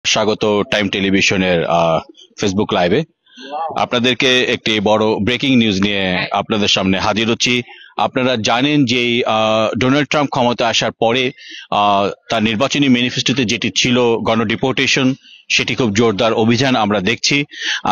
স্বাগত টাইম টেলিভিশনের ফেসবুক লাইভে। আপনাদেরকে একটি বড় ব্রেকিং নিউজ নিয়ে আপনাদের সামনে হাজির হচ্ছি। আপনারা জানেন যে ডোনাল্ড ট্রাম্প ক্ষমতা আসার পরে তার নির্বাচনী ম্যানিফেস্টোতে যেটি ছিল গণডিপোর্টেশন, সেটি খুব জোরদার অভিযান আমরা দেখছি।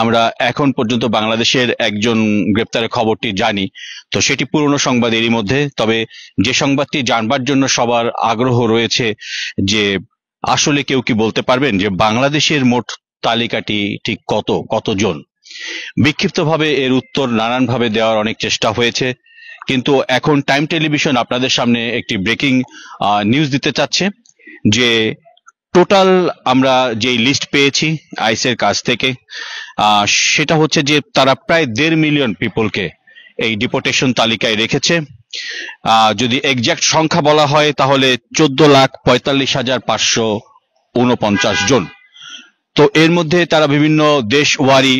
আমরা এখন পর্যন্ত বাংলাদেশের একজন গ্রেপ্তারের খবরটি জানি, তো সেটি পুরনো সংবাদ এরই মধ্যে। তবে যে সংবাদটি জানবার জন্য সবার আগ্রহ রয়েছে যে আসলে কেউ কি বলতে পারবেন যে বাংলাদেশের মোট তালিকাটি ঠিক কতজন? বিক্ষিপ্তভাবে এর উত্তর নানানভাবে দেওয়ার অনেক চেষ্টা হয়েছে, কিন্তু এখন টাইম টেলিভিশন আপনাদের সামনে একটি ব্রেকিং নিউজ দিতে চাচ্ছে যে টোটাল আমরা যে লিস্ট পেয়েছি আইসের কাছ থেকে, সেটা হচ্ছে যে তারা প্রায় 1.5 মিলিয়ন পিপলকে এই ডিপোর্টেশন তালিকায় রেখেছে। যদি এক্সাক্ট সংখ্যা বলা হয় তাহলে 14,45,549 জন। তো এর মধ্যে তারা বিভিন্ন দেশ ওয়ারি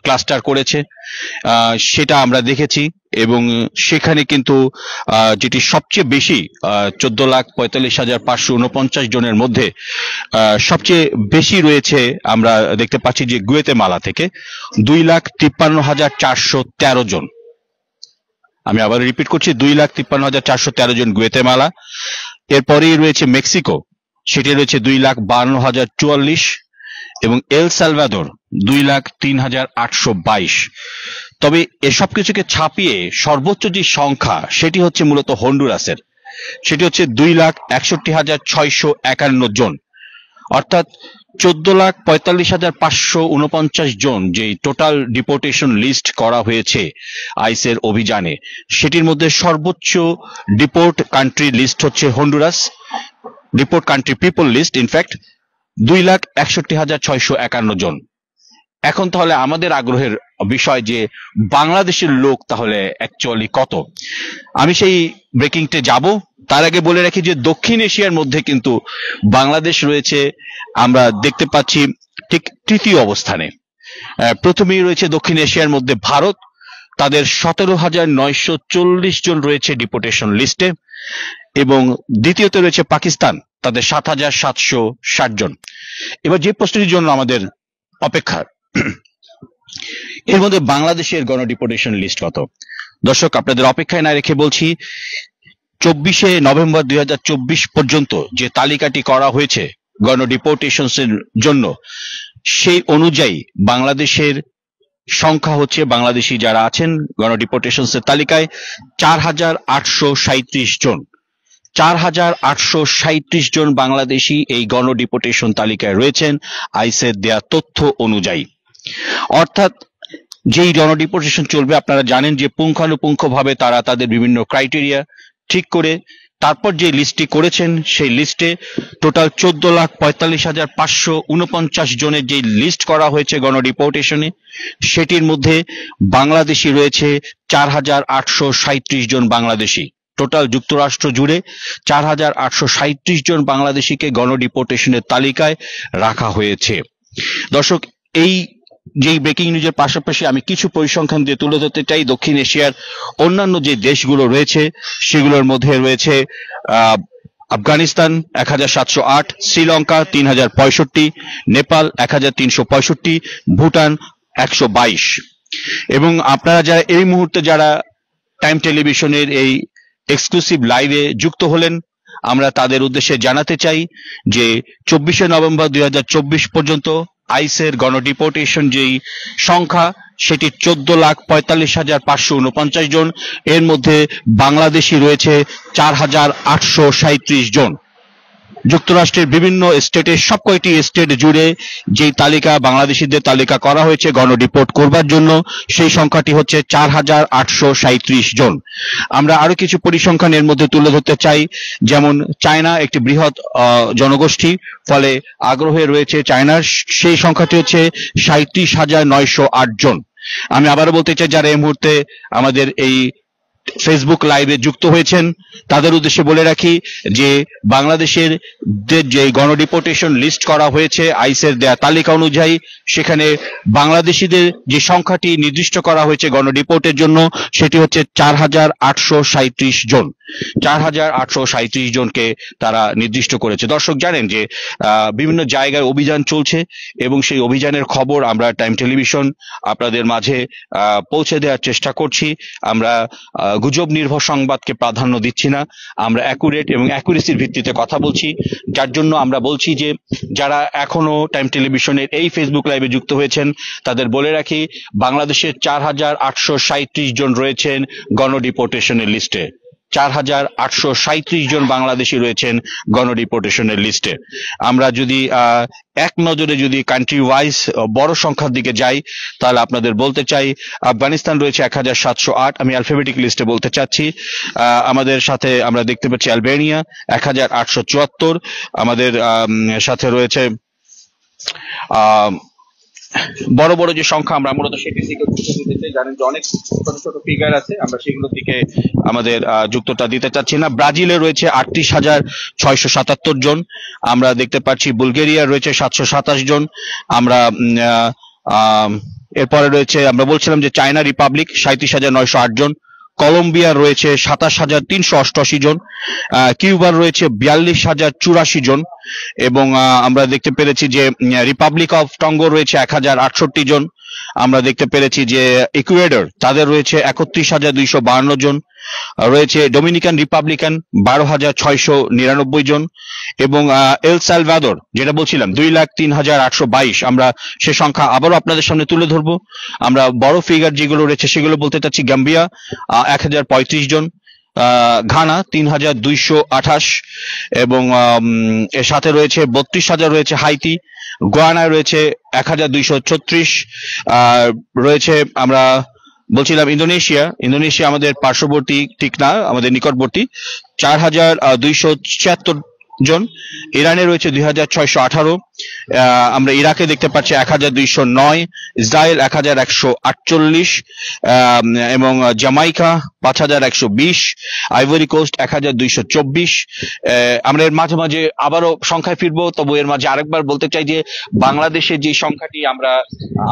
ক্লাস্টার করেছে, সেটা আমরা দেখেছি। এবং সেখানে কিন্তু যেটি সবচেয়ে বেশি 14,45,549 জনের মধ্যে সবচেয়ে বেশি রয়েছে আমরা দেখতে পাচ্ছি যে গুয়েতেমালা থেকে 2,53,413 জন। আমি আবার রিপিট করছি, 2,53,413 জন গুয়েতেমালা। এরপরেই রয়েছে মেক্সিকো, সেটি রয়েছে 2,52,044, এবং এল সালভাদর 2,03,822। তবে এসব কিছুকে ছাপিয়ে সর্বোচ্চ যে সংখ্যা সেটি হচ্ছে মূলত হন্ডুরাসের, সেটি হচ্ছে 2,61,651 জন। অর্থাৎ 14,45,549 জন যে টোটাল ডিপোর্টেশন লিস্ট করা হয়েছে আইসের অভিযানে, সেটির মধ্যে সর্বোচ্চ ডিপোর্ট কান্ট্রি লিস্ট হচ্ছে Honduras. Deport country people list in fact 2,61,651 জন। এখন তাহলে আমাদের আগ্রহের বিষয় যে বাংলাদেশের লোক তাহলে অ্যাকচুয়ালি কত? আমি সেই ব্রেকিংতে যাব। তার আগে বলে রাখি যে দক্ষিণ এশিয়ার মধ্যে কিন্তু বাংলাদেশ রয়েছে, আমরা দেখতে পাচ্ছি ঠিক তৃতীয় অবস্থানে। প্রথমেই রয়েছে দক্ষিণ এশিয়ার মধ্যে ভারত, তাদের 17,940 জন রয়েছে ডিপোর্টেশন লিস্টে, এবং দ্বিতীয়তে রয়েছে পাকিস্তান, তাদের 7,760 জন। এবার যে প্রশ্নটির জন্য আমাদের অপেক্ষা, এর মধ্যে বাংলাদেশের গণডিপোর্টেশন লিস্ট কত? দর্শক, আপনাদের অপেক্ষায় না রেখে বলছি, 24শে নভেম্বর 2024 পর্যন্ত যে তালিকাটি করা হয়েছে গণডিপোর্টেশন এর জন্য, সেই অনুযায়ী বাংলাদেশের সংখ্যা হচ্ছে, বাংলাদেশি যারা আছেন গণডিপোর্টেশন এর তালিকায় 4,837 জন। 4,837 জন বাংলাদেশি এই গণডিপোর্টেশন তালিকায় রয়েছেন আইসের দেয়া তথ্য অনুযায়ী। অর্থাৎ যেই গণডিপোর্টেশন চলবে, আপনারা জানেন যে পুঙ্খানুপুঙ্খভাবে তারা তাদের বিভিন্ন ক্রাইটেরিয়া ঠিক করে তারপর যে লিস্টটি করেছেন, সেই লিস্টে টোটাল 14,45,549 জনের যে লিস্ট করা হয়েছে গণডিপোর্টেশনে, সেটির মধ্যে বাংলাদেশি রয়েছে 4,837 জন বাংলাদেশি। টোটাল যুক্তরাষ্ট্র জুড়ে 4,837 জন বাংলাদেশিকে গণডিপোর্টেশনের তালিকায় রাখা হয়েছে। দর্শক, এই যেই ব্রেকিং নিউজের পাশাপাশি আমি কিছু পরিসংখ্যান দিয়ে তুলে ধরতে চাই। দক্ষিণ এশিয়ার অন্যান্য যে দেশগুলো রয়েছে সেগুলোর মধ্যে রয়েছে আফগানিস্তান 1,708, শ্রীলঙ্কা 3,065, নেপাল 1,365, ভুটান 122। এবং আপনারা যারা এই মুহূর্তে যারা টাইম টেলিভিশনের এই এক্সক্লুসিভ লাইভে যুক্ত হলেন, আমরা তাদের উদ্দেশ্যে জানাতে চাই যে 24শে নভেম্বর 2024 পর্যন্ত আইসের গণডিপোর্টেশন যেই সংখ্যা, সেটি 14,45,549 জন। এর মধ্যে বাংলাদেশি রয়েছে 4,837 জন। যুক্তরাষ্ট্রের বিভিন্ন স্টেটের সব কয়টি স্টেট জুড়ে যেই তালিকা বাংলাদেশিদের তালিকা করা হয়েছে গণডিপোর্ট করবার জন্য, সেই সংখ্যাটি হচ্ছে 4,837 জন। আমরা আরো কিছু পরিসংখ্যান এর মধ্যে তুলে ধরতে চাই। যেমন চায়না একটি বৃহৎ জনগোষ্ঠী, ফলে আগ্রহে রয়েছে চায়নার, সেই সংখ্যাটি হচ্ছে 37,908 জন। আমি আবারও বলতে চাই, যারা এই মুহূর্তে আমাদের এই ফেসবুক লাইভে যুক্ত হয়েছেন তাদের উদ্দেশ্যে বলে রাখি যে বাংলাদেশের যে গণডিপোর্টেশন লিস্ট করা হয়েছে আইসের দেয়া তালিকা অনুযায়ী, সেখানে বাংলাদেশিদের যে সংখ্যাটি নির্দিষ্ট করা হয়েছে গণডিপোর্টের জন্য, সেটি হচ্ছে 4,837 জন। 4,837 জনকে তারা নির্দিষ্ট করেছে। দর্শক জানেন যে বিভিন্ন জায়গায় অভিযান চলছে এবং সেই অভিযানের খবর আমরা টাইম টেলিভিশন আপনাদের মাঝে পৌঁছে দেওয়ার চেষ্টা করছি। আমরা গুজব নির্ভর সংবাদকে প্রাধান্য দিচ্ছি না, আমরা অ্যাকুরেট এবং অ্যাকুরেসির ভিত্তিতে কথা বলছি। যার জন্য আমরা বলছি যে যারা এখনো টাইম টেলিভিশনের এই ফেসবুক লাইভে যুক্ত হয়েছেন তাদের বলে রাখি, বাংলাদেশের 4,837 জন রয়েছেন গণডিপোর্টেশনের লিস্টে। 4,837 জন বাংলাদেশি রয়েছেন গণডিপোর্টেশনের লিস্টে। আমরা যদি এক নজরে যদি কান্ট্রি ওয়াইজ বড় সংখ্যার দিকে যাই তাহলে আপনাদের বলতে চাই আফগানিস্তান রয়েছে 1,708, আমি অ্যালফাবেটিক লিস্টে বলতে চাচ্ছি। আমাদের সাথে আমরা দেখতে পাচ্ছি আলবেনিয়া 1,874, আমাদের সাথে রয়েছে বড় বড় যে সংখ্যা আমরা মূলত সেটির দিকে গুরুত্ব দিতে চাই। জানেন যে অনেক ছোট ছোট ফিগার আছে, আমরা সেগুলোর দিকে আমাদের যুক্তটা দিতে চাচ্ছি না। ব্রাজিলে রয়েছে 38,677 জন, আমরা দেখতে পাচ্ছি বুলগেরিয়া রয়েছে 727 জন, আমরা এরপরে রয়েছে আমরা বলছিলাম যে চায়না রিপাবলিক 37,908 জন, কলম্বিয়া রয়েছে 27,388 জন, কিউবার রয়েছে 42,084 জন, এবং আমরা দেখতে পেরেছি যে রিপাবলিক অফ টঙ্গো রয়েছে 1,068 জন, আমরা দেখতে পেরেছি যে ইকুয়েডর তাদের রয়েছে 31,252 জন, রয়েছে ডোমিনিকান রিপাবলিকান 12,699 জন, এবং এল সালভাদর যেটা বলছিলাম 2,03,822। আমরা সে সংখ্যা আবারও আপনাদের সামনে তুলে ধরবো। আমরা বড় ফিগার যেগুলো রয়েছে সেগুলো বলতে চাচ্ছি, গাম্বিয়া 1,035 জন, ঘানা 3,228, এবং এর সাথে রয়েছে 32,000 রয়েছে হাইতি, গোয়ানায় রয়েছে 1,236, রয়েছে আমরা বলছিলাম ইন্দোনেশিয়া আমাদের পার্শ্ববর্তী ঠিক না, আমাদের নিকটবর্তী 4,276 জন, ইরানে রয়েছে 2,618, আমরা ইরাকে দেখতে পাচ্ছি 1,209, ইসরায়েল 1,148, এবং জামাইকা 5,120, আইভরি কোস্ট 1,224। আমরা এর মাঝে মাঝে আবারও সংখ্যায় ফিরবো, তবু এর মাঝে আরেকবার বলতে চাই যে বাংলাদেশের যে সংখ্যাটি আমরা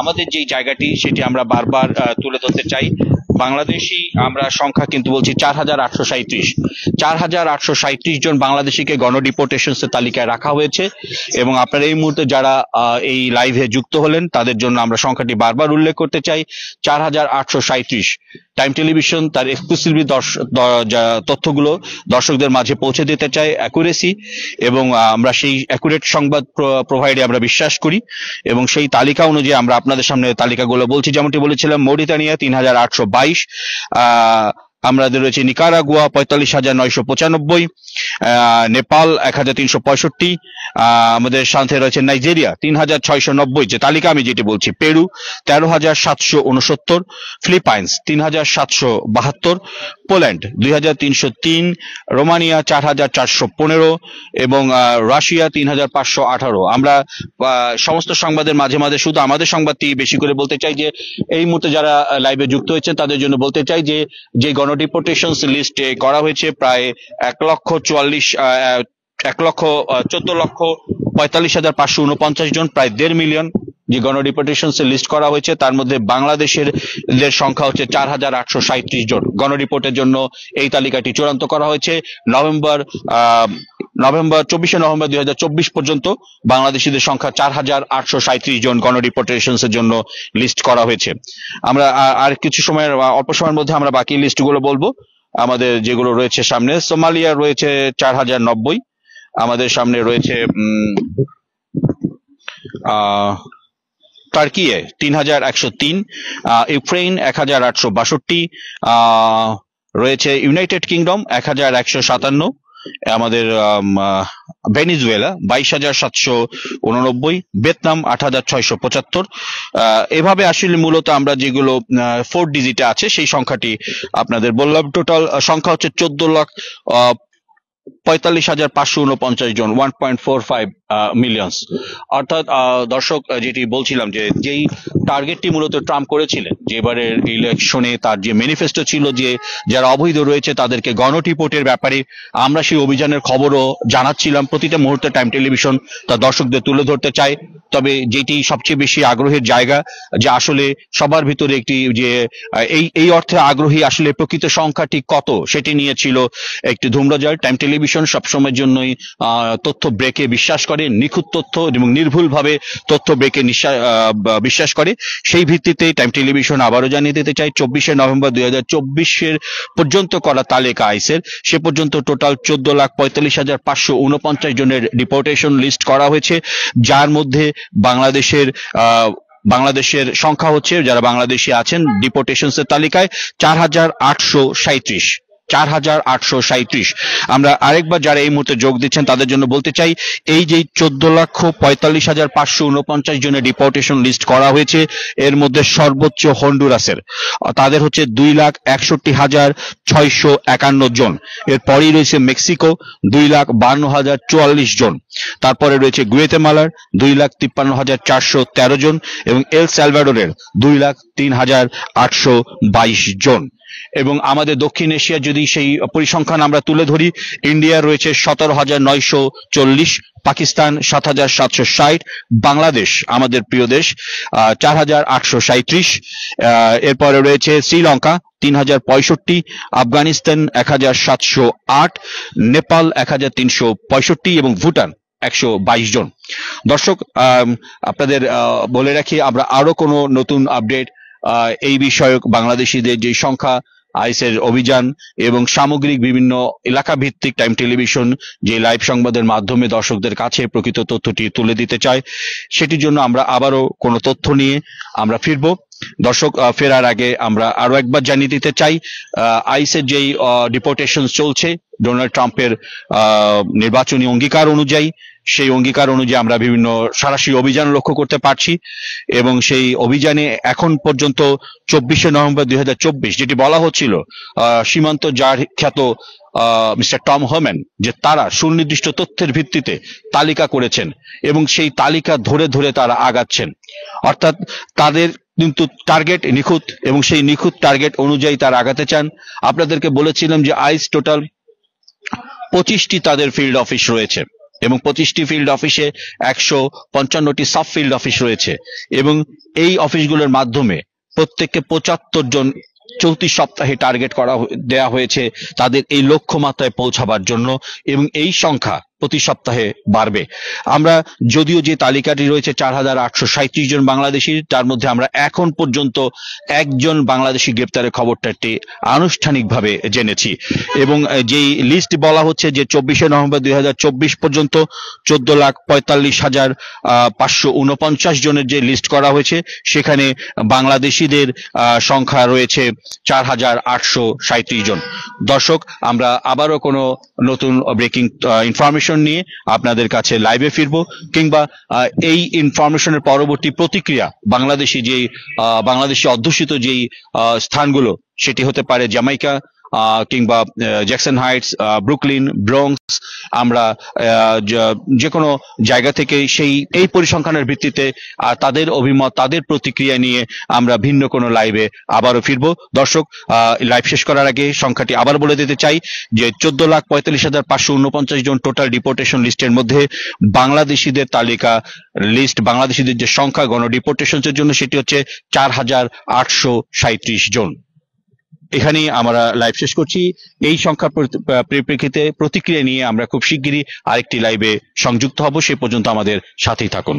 আমাদের যে জায়গাটি সেটি আমরা বারবার তুলে ধরতে চাই। বাংলাদেশি আমরা সংখ্যা কিন্তু বলছি 4,837 জন বাংলাদেশিকে গণডিপোর্টেশনসের তালিকায় রাখা হয়েছে, এবং আপনারা এই মুহূর্তে যারা এই লাইভে যুক্ত হলেন তাদের জন্য আমরা সংখ্যাটি বারবার উল্লেখ করতে চাই, 4,837। টাইম টেলিভিশন তার এক্সক্লুসিভলি তথ্যগুলো দর্শকদের মাঝে পৌঁছে দিতে চাই, অ্যাকুরেসি, এবং আমরা সেই অ্যাকুরেট সংবাদ প্রোভাইডে আমরা বিশ্বাস করি, এবং সেই তালিকা অনুযায়ী আমরা আপনাদের সামনে তালিকাগুলো বলছি। যেমনটি বলেছিলাম, মৌরিতানিয়া 3,822, আমাদের রয়েছে নিকারাগুয়া 45,995, নেপাল 1,365, আমাদের সাথে রয়েছে নাইজেরিয়া 3,690, যে তালিকা আমি যেটি বলছি, পেরু 13,769, ফিলিপাইন্স 3,772, পোল্যান্ড 2,303, রোমানিয়া 4,415, এবং রাশিয়া 3,518। আমরা সমস্ত সংবাদের মাঝে মাঝে শুধু আমাদের সংবাদটি বেশি করে বলতে চাই যে এই মুহূর্তে যারা লাইভে যুক্ত হয়েছেন তাদের জন্য বলতে চাই যে যে গণডিপোর্টেশনস লিস্টে করা হয়েছে প্রায় 1,14,45,549 জন, প্রায় 1.5 মিলিয়ন যে গণডিপোর্টেশনস লিস্ট করা হয়েছে, তার মধ্যে বাংলাদেশের সংখ্যা হচ্ছে 4,837 জন। গণডিপোর্টের জন্য এই তালিকাটি চূড়ান্ত করা হয়েছে। 24শে নভেম্বর 2024 পর্যন্ত বাংলাদেশিদের সংখ্যা 4,837 জন গণডিপোর্টেশনস এর জন্য লিস্ট করা হয়েছে। আমরা আর কিছু সময়ের অল্প সময়ের মধ্যে আমরা বাকি লিস্টগুলো বলবো। আমাদের যেগুলো রয়েছে সামনে, সোমালিয়া রয়েছে 4,090, আমাদের সামনে রয়েছে টার্কি 3,103, ইউক্রেন 1,862, রয়েছে ইউনাইটেড কিংডম 1,157, আমাদের ভেনিজুয়েলা 22,789, ভিয়েতনাম 8,675। এভাবে আসলে মূলত আমরা যেগুলো 4 ডিজিটে আছে সেই সংখ্যাটি আপনাদের বললাম। টোটাল সংখ্যা হচ্ছে 14,45,549 জন, 1.45 মিলিয়ন্স। অর্থাৎ দর্শক যেটি বলছিলাম যে যেই টার্গেটটি মূলত ট্রাম্প করেছিলেন যে এবারের ইলেকশনে, তার যে ম্যানিফেস্টো ছিল যে যারা অবৈধ রয়েছে তাদেরকে গণটিপোর্টের ব্যাপারে আমরা সেই অভিযানের খবরও জানাচ্ছিলাম প্রতিটা মুহূর্তে টাইম টেলিভিশন তা দর্শকদের তুলে ধরতে চায়। তবে যেটি সবচেয়ে বেশি আগ্রহের জায়গা, যে আসলে সবার ভিতরে একটি যে এই এই অর্থে আগ্রহী আসলে প্রকৃত সংখ্যাটি কত সেটি নিয়ে ছিল একটি ধূম্রজাল। টাইম টেলিভিশন সবসময়ের জন্যই তথ্য ব্রেকে বিশ্বাস করে, নিখুঁত তথ্য এবং নির্ভুলভাবে তথ্য ব্রেকে বিশ্বাস করে। সেই ভিত্তিতে টাইম টেলিভিশন আবারও জানিয়ে দিতে চাই 24 নভেম্বর 2024 পর্যন্ত করা তালিকা আইসের, সে পর্যন্ত টোটাল 14,45,549 জনের ডিপোর্টেশন লিস্ট করা হয়েছে, যার মধ্যে বাংলাদেশের সংখ্যা হচ্ছে, যারা বাংলাদেশি আছেন ডিপোর্টেশনস এর তালিকায় 4,837। 4,837। আমরা আরেকবার যারা এই মুহূর্তে যোগ দিচ্ছেন তাদের জন্য বলতে চাই, এই যে 14,45,549 জনের ডিপোর্টেশন লিস্ট করা হয়েছে, এর মধ্যে সর্বোচ্চ হন্ডুরাসের, তাদের হচ্ছে 2,61,651 জন। এরপরেই রয়েছে মেক্সিকো 2,52,044 জন। তারপরে রয়েছে গুয়েতেমালার 2,53,413 জন এবং এল সালভাডোরের 2,03,822 জন। এবং আমাদের দক্ষিণ এশিয়ার যদি সেই পরিসংখ্যান আমরা তুলে ধরি, ইন্ডিয়া রয়েছে 17,940, পাকিস্তান 7,760, বাংলাদেশ আমাদের প্রিয় দেশ 4,837, এরপরে রয়েছে শ্রীলঙ্কা 3,065, আফগানিস্তান 1,708, নেপাল 1,365 এবং ভুটান 122 জন। দর্শক আপনাদের বলে রাখি, আমরা আরো কোনো নতুন আপডেট এই বিষয়ক বাংলাদেশিদের যে সংখ্যা, আইসের অভিযান এবং সামগ্রিক বিভিন্ন এলাকা ভিত্তিক টাইম টেলিভিশন যে লাইভ সংবাদের মাধ্যমে দর্শকদের কাছে প্রকৃত তথ্যটি তুলে দিতে চায়, সেটির জন্য আমরা আবারও কোনো তথ্য নিয়ে আমরা ফিরব। দর্শক ফেরার আগে আমরা আরো একবার জানিয়ে দিতে চাই, আইসের যেই ডিপোর্টেশন চলছে ডোনাল্ড ট্রাম্পের নির্বাচনী অঙ্গীকার অনুযায়ী, সেই অঙ্গীকার অনুযায়ী আমরা বিভিন্ন সরাসরি অভিযান লক্ষ্য করতে পারছি এবং সেই অভিযানে এখন পর্যন্ত 24 নভেম্বর 2024 যেটি বলা হচ্ছিল সীমান্ত জার খ্যাত মিস্টার টম হোম্যান, যে তারা সুনির্দিষ্ট তথ্যের ভিত্তিতে তালিকা করেছেন এবং সেই তালিকা ধরে ধরে তারা আগাচ্ছেন। অর্থাৎ তাদের কিন্তু টার্গেট নিখুঁত এবং সেই নিখুঁত টার্গেট অনুযায়ী তারা আগাতে চান। আপনাদেরকে বলেছিলাম যে আইস টোটাল 25টি তাদের ফিল্ড অফিস রয়েছে এবং 25টি ফিল্ড অফিসে 155টি সাব ফিল্ড অফিস রয়েছে এবং এই অফিসগুলোর মাধ্যমে প্রত্যেককে 75 জন 34 সপ্তাহে টার্গেট দেয়া হয়েছে তাদের এই লক্ষ্যমাত্রায় পৌঁছাবার জন্য এবং এই সংখ্যা প্রতি সপ্তাহে বাড়বে। আমরা যদিও যে তালিকাটি রয়েছে 4,837 জন বাংলাদেশি, তার মধ্যে আমরা এখন পর্যন্ত একজন বাংলাদেশি গ্রেপ্তারের খবরটি আনুষ্ঠানিকভাবে জেনেছি এবং যেই লিস্ট বলা হচ্ছে যে 24 নভেম্বর 2024 পর্যন্ত 14,45,549 জনের যে লিস্ট করা হয়েছে, সেখানে বাংলাদেশিদের সংখ্যা রয়েছে 4,837 জন। দর্শক আমরা আবারও কোনো নতুন ব্রেকিং ইনফরমেশন নিয়ে আপনাদের কাছে লাইভে ফিরবো, কিংবা এই ইনফরমেশনের পরবর্তী প্রতিক্রিয়া বাংলাদেশি অধ্যুষিত যেই স্থানগুলো, সেটি হতে পারে জামাইকা কিংবা জ্যাকসন হাইটস, ব্রুকলিন, ব্রঙ্কস, আমরা যে কোনো জায়গা থেকে এই পরিসংখ্যানের ভিত্তিতে তাদের অভিমত, তাদের প্রতিক্রিয়া নিয়ে আমরা ভিন্ন কোনো লাইভে আবারও ফিরবো। দর্শক লাইভ শেষ করার আগে সংখ্যাটি আবার বলে দিতে চাই যে 14,45,549 জন টোটাল ডিপোর্টেশন লিস্টের মধ্যে বাংলাদেশিদের তালিকা লিস্ট, বাংলাদেশিদের যে সংখ্যা গণ ডিপোর্টেশনের জন্য, সেটি হচ্ছে 4,837 জন। এখানেই আমরা লাইভ শেষ করছি। এই সংখ্যার পরিপ্রেক্ষিতে প্রতিক্রিয়া নিয়ে আমরা খুব শিগগিরই আরেকটি লাইভে সংযুক্ত হব। সে পর্যন্ত আমাদের সাথেই থাকুন।